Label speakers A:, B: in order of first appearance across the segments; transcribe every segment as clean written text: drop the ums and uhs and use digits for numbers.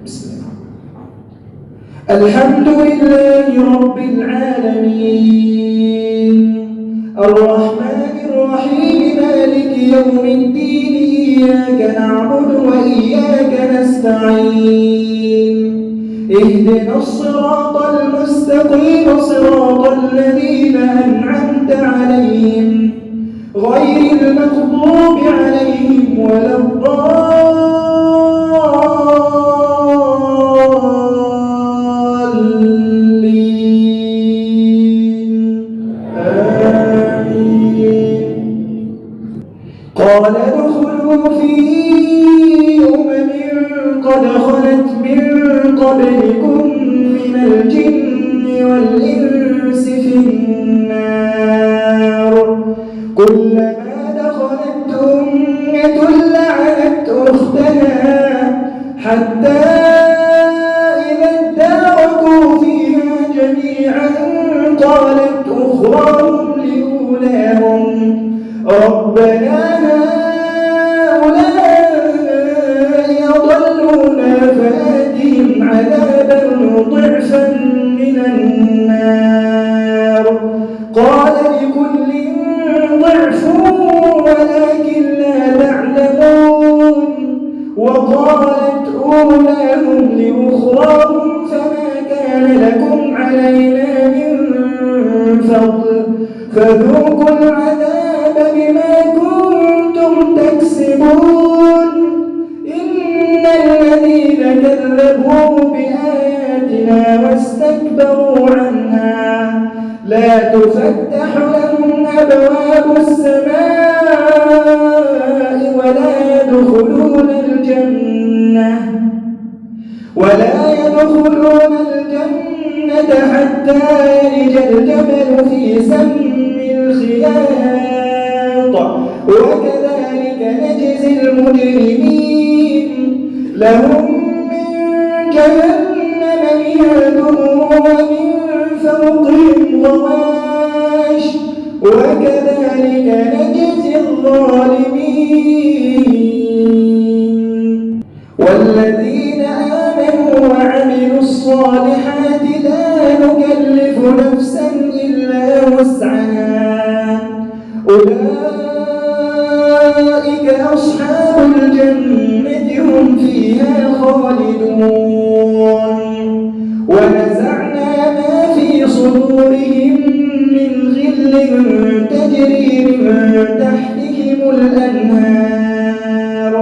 A: بسم الله. الحمد لله رب العالمين الرحمن الرحيم مالك يوم الدين إياك نعبد وإياك نستعين اهدنا الصراط المستقيم صراط الذين أنعمت عليهم غير المغضوب عليهم ولا الضالين آمين. قال ادخلوا في قد خلت من قبلكم من الجن والإنس في النار كلما دخلت أمة لعنت أختها حتى إذا اداركوا فيها جميعا قالت أخراهم لأولاهم ربنا فآتهم عذابا ضعفا من النار قال لكل ضعف ولكن لا تعلمون وقالت أولاهم لأخراهم فما كان لكم علينا من فضل فذوقوا العذاب بما كنتم تكسبون إن الذين كذبوا بآياتنا واستكبروا عنها لا تفتح لهم أبواب السماء ولا يدخلون الجنة حتى يلج الجمل في سم الخياط وكذلك نجزي المجرمين لهم من جهنم مهاد ومن فوقهم غواش وكذلك نجزي الظالمين والذين آمنوا وعملوا الصالحات لا نكلف نفسا إلا وسعها أولئك أصحاب الجنة هم فيها خالدون ونزعنا ما في صدورهم من غل تجري من تحتهم الأنهار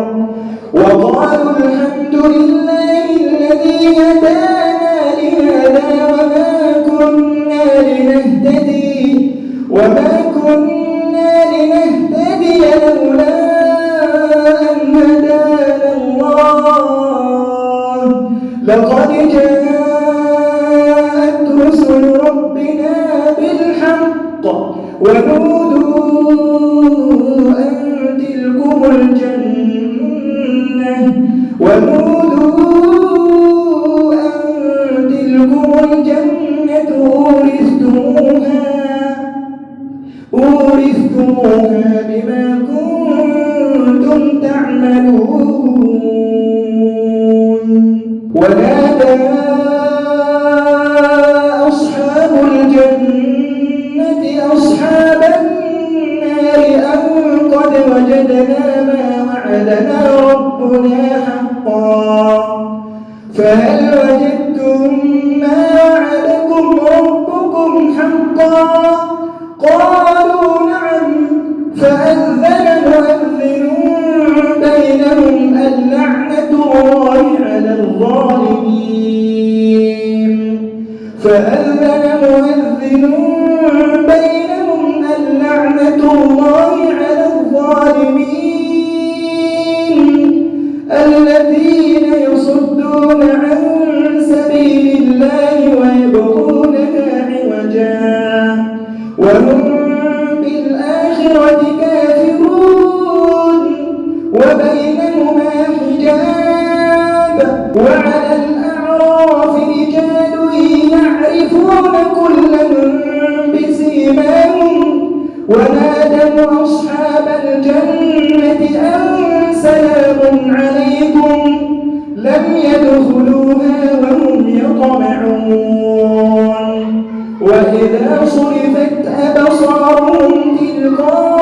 A: وقالوا الحمد لله الذي هدانا لهذا وما كنا لنهتدي لولا أن هدانا الله لقد جاءت رسل ربنا بالحق ونودوا أن تلكم الجنة أورثتموها بما كنتم تعملون ونادى أصحاب الجنة أصحاب النار أن قد وجدنا ما وعدنا ربنا حقا فهل وجدتم ما وعدكم ربكم حقا قالوا نعم فأذن مؤذن بينهم اللعنة الله على الظالمين فأذن مؤذن بينهم اللعنة الله على الظالمين الذين يصدون عن سبيل الله ويبغونها عوجا وهم بالآخرة كافرون وبينهما حجاب وعلى الأعراف رجال يعرفون كلا بسيماهم ونادوا أصحاب الجنة أن سلام عليكم لم ليدخلوها وهم يطمعون وإذا صرفت أبصارهم تلقاء